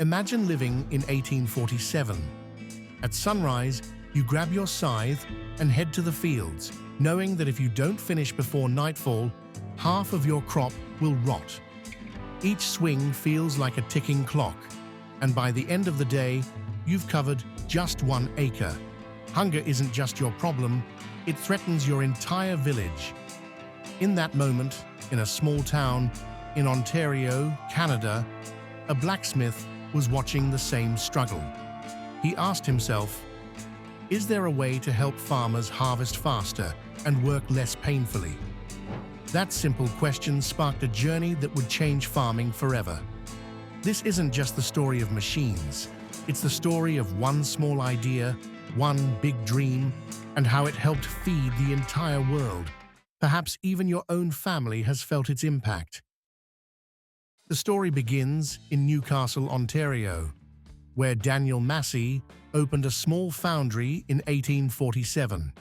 Imagine living in 1847. At sunrise, you grab your scythe and head to the fields, knowing that if you don't finish before nightfall, half of your crop will rot. Each swing feels like a ticking clock, and by the end of the day, you've covered just 1 acre. Hunger isn't just your problem, it threatens your entire village. In that moment, in a small town in Ontario, Canada, a blacksmith was watching the same struggle. He asked himself, is there a way to help farmers harvest faster and work less painfully? That simple question sparked a journey that would change farming forever. This isn't just the story of machines, it's the story of one small idea, one big dream, and how it helped feed the entire world. Perhaps even your own family has felt its impact. The story begins in Newcastle, Ontario, where Daniel Massey opened a small foundry in 1847.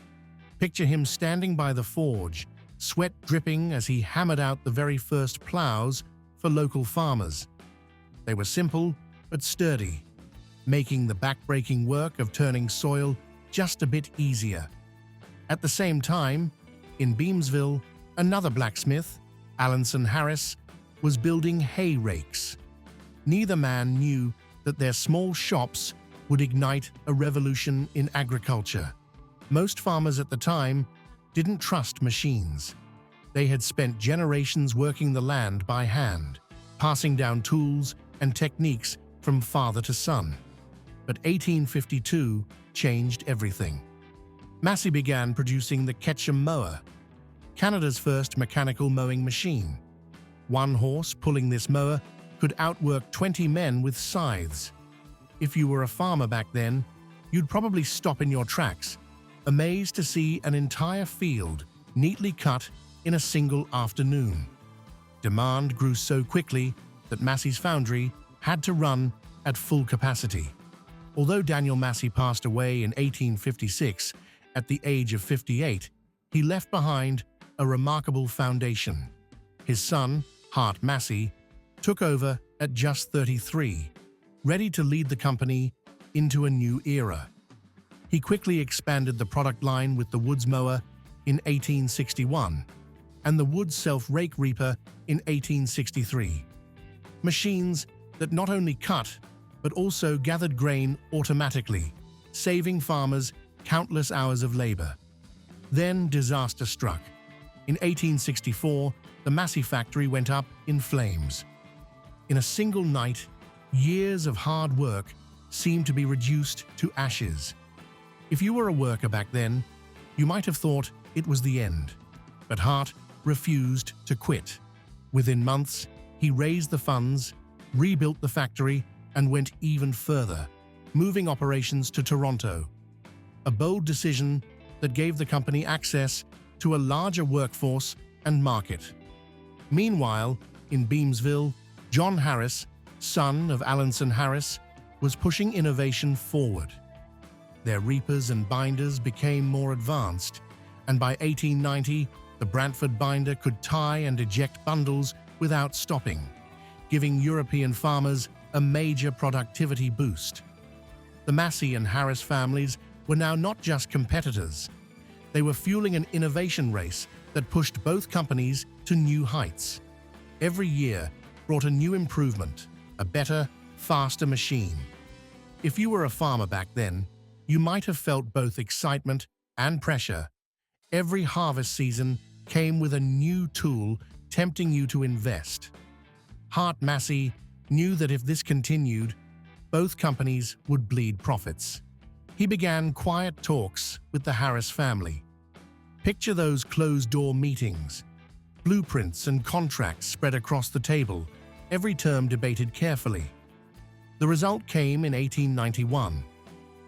Picture him standing by the forge, sweat dripping as he hammered out the very first plows for local farmers. They were simple but sturdy, making the back-breaking work of turning soil just a bit easier. At the same time, in Beamsville, another blacksmith, Alanson Harris, was building hay rakes. Neither man knew that their small shops would ignite a revolution in agriculture. Most farmers at the time didn't trust machines. They had spent generations working the land by hand, passing down tools and techniques from father to son. But 1852 changed everything. Massey began producing the Ketchum mower, Canada's first mechanical mowing machine. One horse pulling this mower could outwork 20 men with scythes. If you were a farmer back then, you'd probably stop in your tracks, amazed to see an entire field neatly cut in a single afternoon. Demand grew so quickly that Massey's foundry had to run at full capacity. Although Daniel Massey passed away in 1856 at the age of 58, he left behind a remarkable foundation. His son, Hart Massey, took over at just 33, ready to lead the company into a new era. He quickly expanded the product line with the Woods mower in 1861 and the Woods self-rake reaper in 1863. Machines that not only cut, but also gathered grain automatically, saving farmers countless hours of labor. Then disaster struck. In 1864, the Massey factory went up in flames. In a single night, years of hard work seemed to be reduced to ashes. If you were a worker back then, you might have thought it was the end. But Hart refused to quit. Within months, he raised the funds, rebuilt the factory, and went even further, moving operations to Toronto. A bold decision that gave the company access to a larger workforce and market. Meanwhile, in Beamsville, John Harris, son of Alanson Harris, was pushing innovation forward. Their reapers and binders became more advanced, and by 1890, the Brantford binder could tie and eject bundles without stopping, giving European farmers a major productivity boost. The Massey and Harris families were now not just competitors. They were fueling an innovation race that pushed both companies to new heights. Every year brought a new improvement, a better, faster machine. If you were a farmer back then, you might have felt both excitement and pressure. Every harvest season came with a new tool tempting you to invest. Hart Massey knew that if this continued, both companies would bleed profits. He began quiet talks with the Harris family. Picture those closed-door meetings. Blueprints and contracts spread across the table, every term debated carefully. The result came in 1891,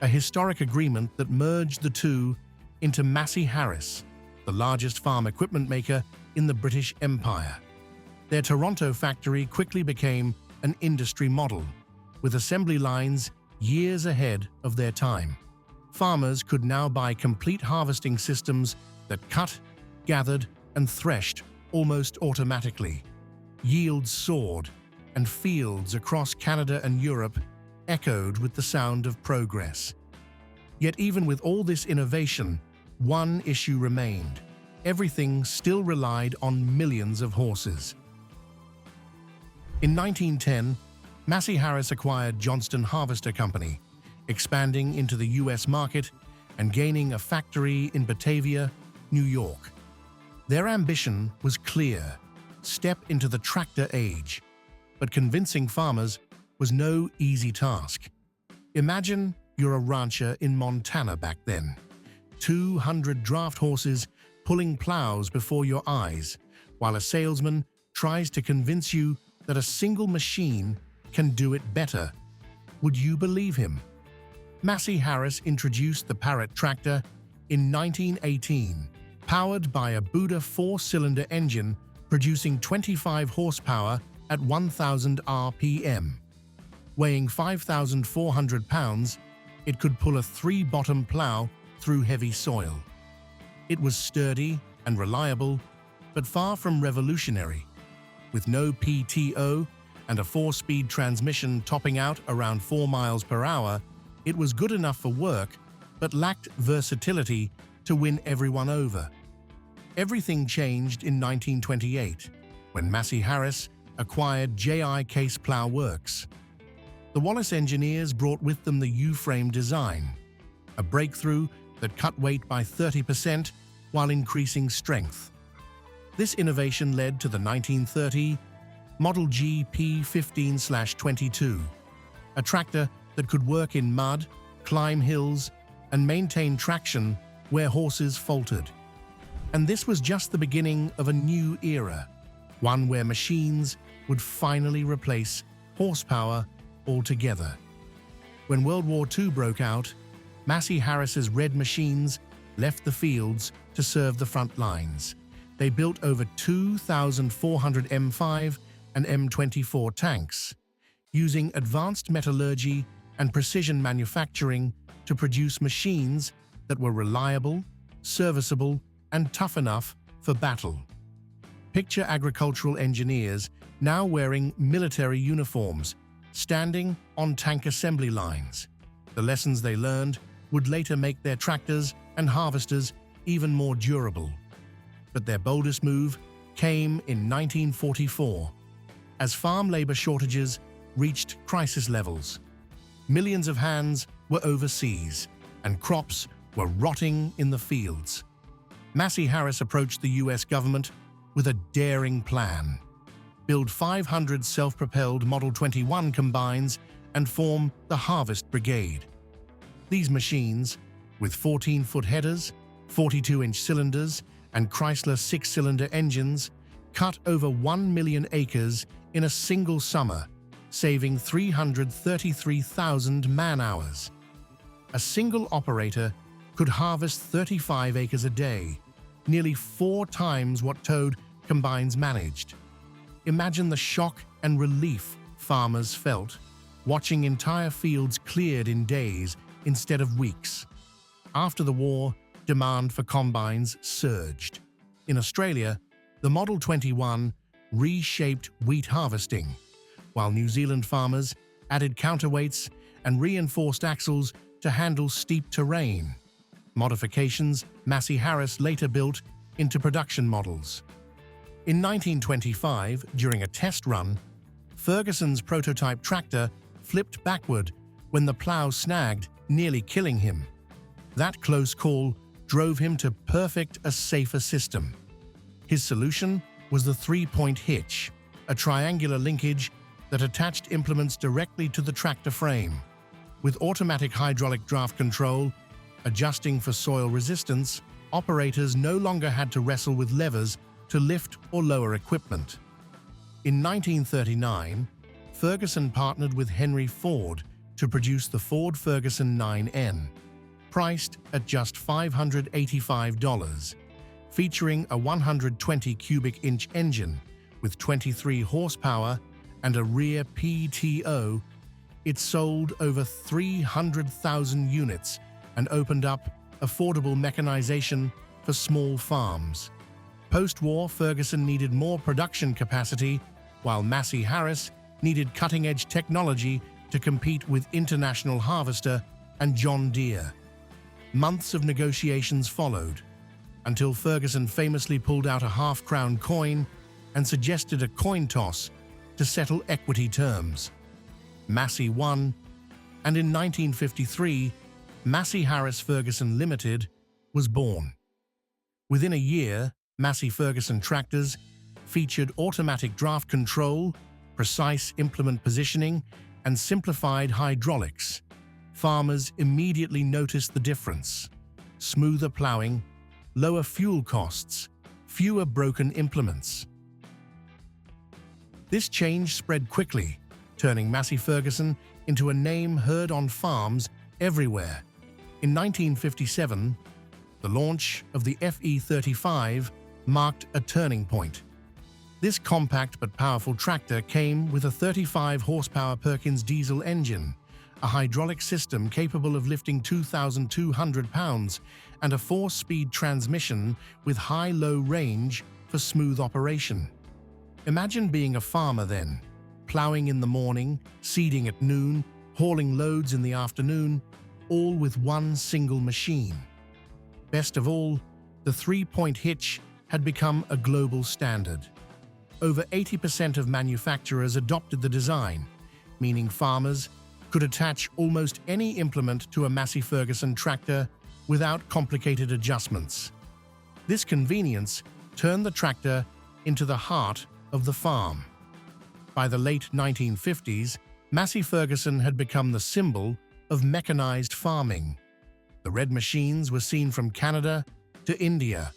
a historic agreement that merged the two into Massey Harris, the largest farm equipment maker in the British Empire. Their Toronto factory quickly became an industry model, with assembly lines years ahead of their time. Farmers could now buy complete harvesting systems that cut, gathered, and threshed almost automatically. Yields soared, and fields across Canada and Europe echoed with the sound of progress. Yet even with all this innovation, one issue remained. Everything still relied on millions of horses. In 1910, Massey Harris acquired Johnston Harvester Company, expanding into the U.S. market and gaining a factory in Batavia, New York. Their ambition was clear: step into the tractor age. But convincing farmers was no easy task. Imagine you're a rancher in Montana back then. 200 draft horses pulling plows before your eyes, while a salesman tries to convince you that a single machine can do it better. Would you believe him? Massey Harris introduced the Parrot tractor in 1918, powered by a Buda 4-cylinder engine producing 25 horsepower at 1,000 RPM. Weighing 5,400 pounds, it could pull a 3-bottom plow through heavy soil. It was sturdy and reliable, but far from revolutionary. With no PTO and a 4-speed transmission topping out around 4 miles per hour, it was good enough for work, but lacked versatility to win everyone over. Everything changed in 1928, when Massey Harris acquired J.I. Case Plow Works. The Wallace engineers brought with them the U-frame design, a breakthrough that cut weight by 30% while increasing strength. This innovation led to the 1930 Model G P15/22, a tractor that could work in mud, climb hills, and maintain traction where horses faltered. And this was just the beginning of a new era, one where machines would finally replace horsepower altogether. When World War II broke out, Massey Harris's Red machines left the fields to serve the front lines. They built over 2,400 M5 and M24 tanks, using advanced metallurgy and precision manufacturing to produce machines that were reliable, serviceable, and tough enough for battle. Picture agricultural engineers now wearing military uniforms, standing on tank assembly lines. The lessons they learned would later make their tractors and harvesters even more durable. But their boldest move came in 1944, as farm labor shortages reached crisis levels. Millions of hands were overseas, and crops were rotting in the fields. Massey Harris approached the U.S. government with a daring plan: build 500 self-propelled Model 21 combines and form the Harvest Brigade. These machines, with 14-foot headers, 42-inch cylinders, and Chrysler 6-cylinder engines, cut over 1 million acres in a single summer, saving 333,000 man-hours. A single operator could harvest 35 acres a day, nearly 4 times what towed combines managed. Imagine the shock and relief farmers felt, watching entire fields cleared in days instead of weeks. After the war, demand for combines surged. In Australia, the Model 21 reshaped wheat harvesting, while New Zealand farmers added counterweights and reinforced axles to handle steep terrain, modifications Massey Harris later built into production models. In 1925, during a test run, Ferguson's prototype tractor flipped backward when the plow snagged, nearly killing him. That close call drove him to perfect a safer system. His solution was the 3-point hitch, a triangular linkage that attached implements directly to the tractor frame. With automatic hydraulic draft control, adjusting for soil resistance, operators no longer had to wrestle with levers to lift or lower equipment. In 1939, Ferguson partnered with Henry Ford to produce the Ford Ferguson 9N, priced at just $585, featuring a 120 cubic inch engine with 23 horsepower and a rear PTO. It sold over 300,000 units and opened up affordable mechanization for small farms. Post-war, Ferguson needed more production capacity, while Massey Harris needed cutting-edge technology to compete with International Harvester and John Deere. Months of negotiations followed, until Ferguson famously pulled out a half-crown coin and suggested a coin toss to settle equity terms. Massey won, and in 1953, Massey Harris Ferguson Limited was born. Within a year, Massey Ferguson tractors featured automatic draft control, precise implement positioning, and simplified hydraulics. Farmers immediately noticed the difference: smoother plowing, lower fuel costs, fewer broken implements. This change spread quickly, turning Massey Ferguson into a name heard on farms everywhere. In 1957, the launch of the FE35 marked a turning point. This compact but powerful tractor came with a 35-horsepower Perkins diesel engine, a hydraulic system capable of lifting 2,200 pounds, and a 4-speed transmission with high-low range for smooth operation. Imagine being a farmer then, plowing in the morning, seeding at noon, hauling loads in the afternoon, all with one single machine. Best of all, the 3-point hitch had become a global standard. Over 80% of manufacturers adopted the design, meaning farmers could attach almost any implement to a Massey Ferguson tractor without complicated adjustments. This convenience turned the tractor into the heart of the farm. By the late 1950s, Massey Ferguson had become the symbol of mechanized farming. The red machines were seen from Canada to India,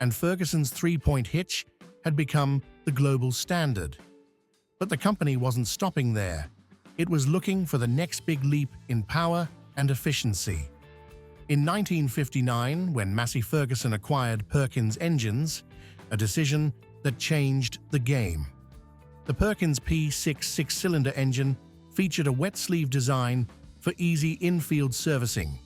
and Ferguson's 3-point hitch had become the global standard. But the company wasn't stopping there. It was looking for the next big leap in power and efficiency. In 1959, when Massey Ferguson acquired Perkins engines, a decision that changed the game. The Perkins P6 six-cylinder engine featured a wet sleeve design for easy in-field servicing,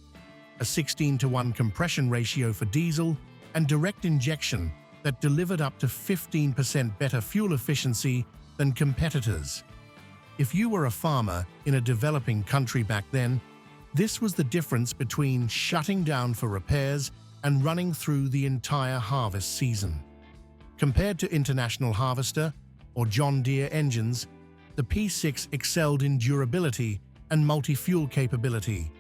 a 16:1 compression ratio for diesel, and direct injection that delivered up to 15% better fuel efficiency than competitors. If you were a farmer in a developing country back then, this was the difference between shutting down for repairs and running through the entire harvest season. Compared to International Harvester or John Deere engines, the P6 excelled in durability and multi-fuel capability.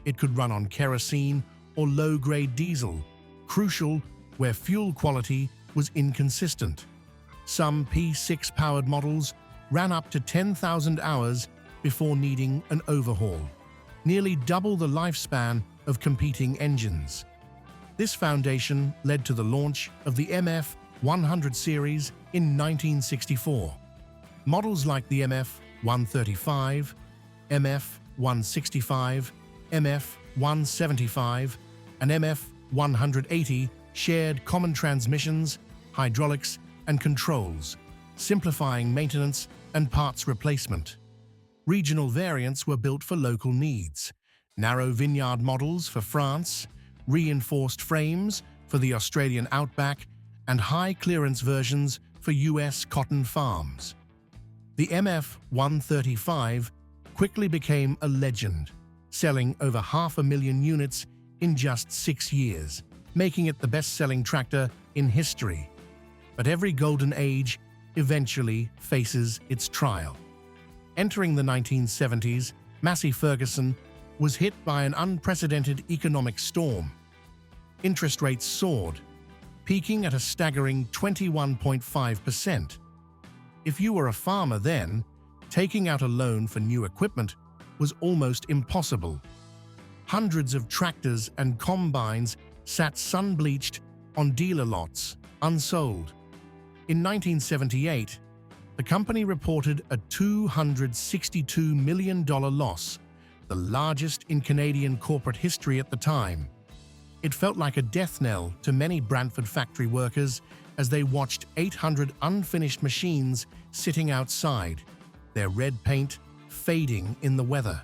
It could run on kerosene or low-grade diesel, crucial where fuel quality was inconsistent. Some P6-powered models ran up to 10,000 hours before needing an overhaul, nearly double the lifespan of competing engines. This foundation led to the launch of the MF 100 series in 1964. Models like the MF 135, MF 165, MF 175, and MF 180 shared common transmissions, hydraulics, and controls, simplifying maintenance and parts replacement. Regional variants were built for local needs: narrow vineyard models for France, reinforced frames for the Australian outback, and high-clearance versions for US cotton farms. The MF 135 quickly became a legend, selling over 500,000 units in just 6 years, making it the best-selling tractor in history. But every golden age eventually faces its trial. Entering the 1970s, Massey Ferguson was hit by an unprecedented economic storm. Interest rates soared, peaking at a staggering 21.5%. If you were a farmer then, taking out a loan for new equipment was almost impossible. Hundreds of tractors and combines sat sun-bleached on dealer lots, unsold. In 1978, the company reported a $262 million loss, the largest in Canadian corporate history at the time. It felt like a death knell to many Brantford factory workers as they watched 800 unfinished machines sitting outside, their red paint fading in the weather.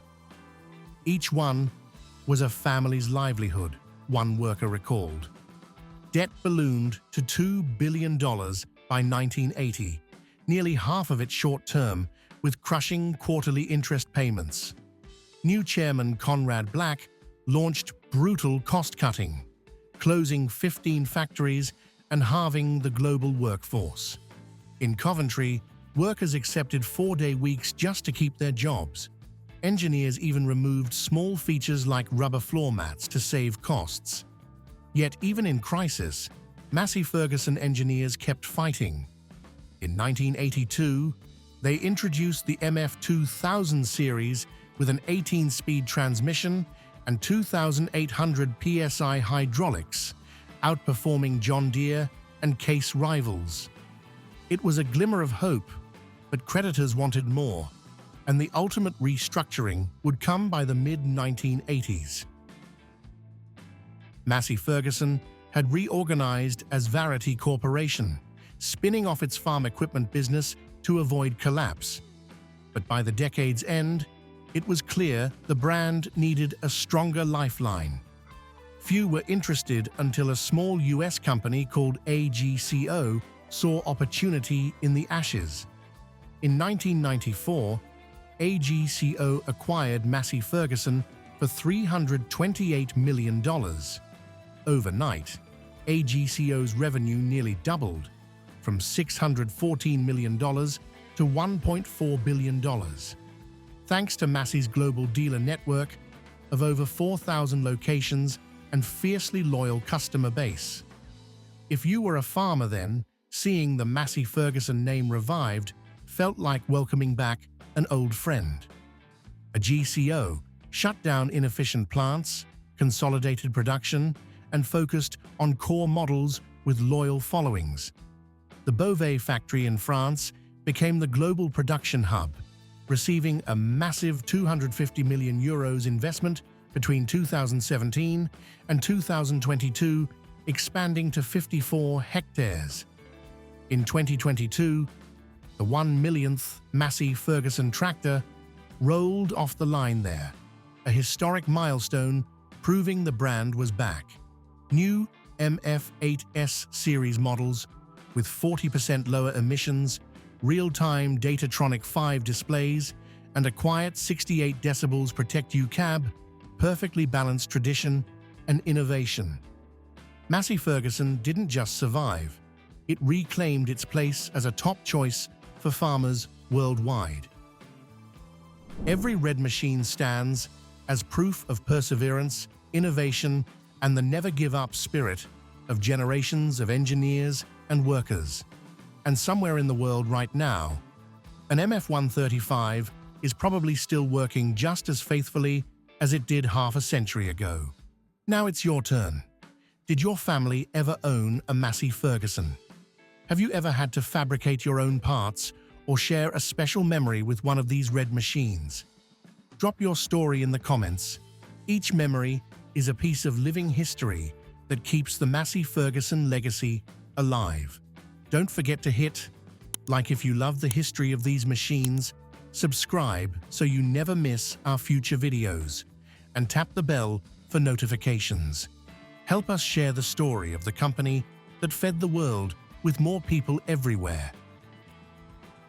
Each one was a family's livelihood, one worker recalled. Debt ballooned to $2 billion by 1980, nearly half of it short-term, with crushing quarterly interest payments. New chairman Conrad Black launched brutal cost-cutting, closing 15 factories and halving the global workforce. In Coventry, workers accepted 4-day weeks just to keep their jobs. Engineers even removed small features like rubber floor mats to save costs. Yet even in crisis, Massey Ferguson engineers kept fighting. In 1982, they introduced the MF2000 series with an 18-speed transmission and 2,800 psi hydraulics, outperforming John Deere and Case rivals. It was a glimmer of hope, but creditors wanted more, and the ultimate restructuring would come by the mid-1980s. Massey Ferguson had reorganized as Varity Corporation, spinning off its farm equipment business to avoid collapse. But by the decade's end, it was clear the brand needed a stronger lifeline. Few were interested until a small US company called AGCO saw opportunity in the ashes. In 1994, AGCO acquired Massey Ferguson for $328 million. Overnight, AGCO's revenue nearly doubled, from $614 million to $1.4 billion. Thanks to Massey's global dealer network of over 4,000 locations and fiercely loyal customer base. If you were a farmer then, seeing the Massey Ferguson name revived felt like welcoming back an old friend. AGCO shut down inefficient plants, consolidated production, and focused on core models with loyal followings. The Beauvais factory in France became the global production hub, receiving a massive €250 million investment between 2017 and 2022, expanding to 54 hectares. In 2022, the 1 millionth Massey Ferguson tractor rolled off the line there, a historic milestone proving the brand was back. New MF8S series models with 40% lower emissions, real-time Datatronic 5 displays, and a quiet 68 decibels Protect You cab perfectly balanced tradition and innovation. Massey Ferguson didn't just survive, it reclaimed its place as a top choice for farmers worldwide. Every red machine stands as proof of perseverance, innovation, and the never-give-up spirit of generations of engineers and workers. And somewhere in the world right now, an MF135 is probably still working just as faithfully as it did half a century ago. Now it's your turn. Did your family ever own a Massey Ferguson? Have you ever had to fabricate your own parts or share a special memory with one of these red machines? Drop your story in the comments. Each memory is a piece of living history that keeps the Massey Ferguson legacy alive. Don't forget to hit like if you love the history of these machines, subscribe so you never miss our future videos, and tap the bell for notifications. Help us share the story of the company that fed the world with more people everywhere.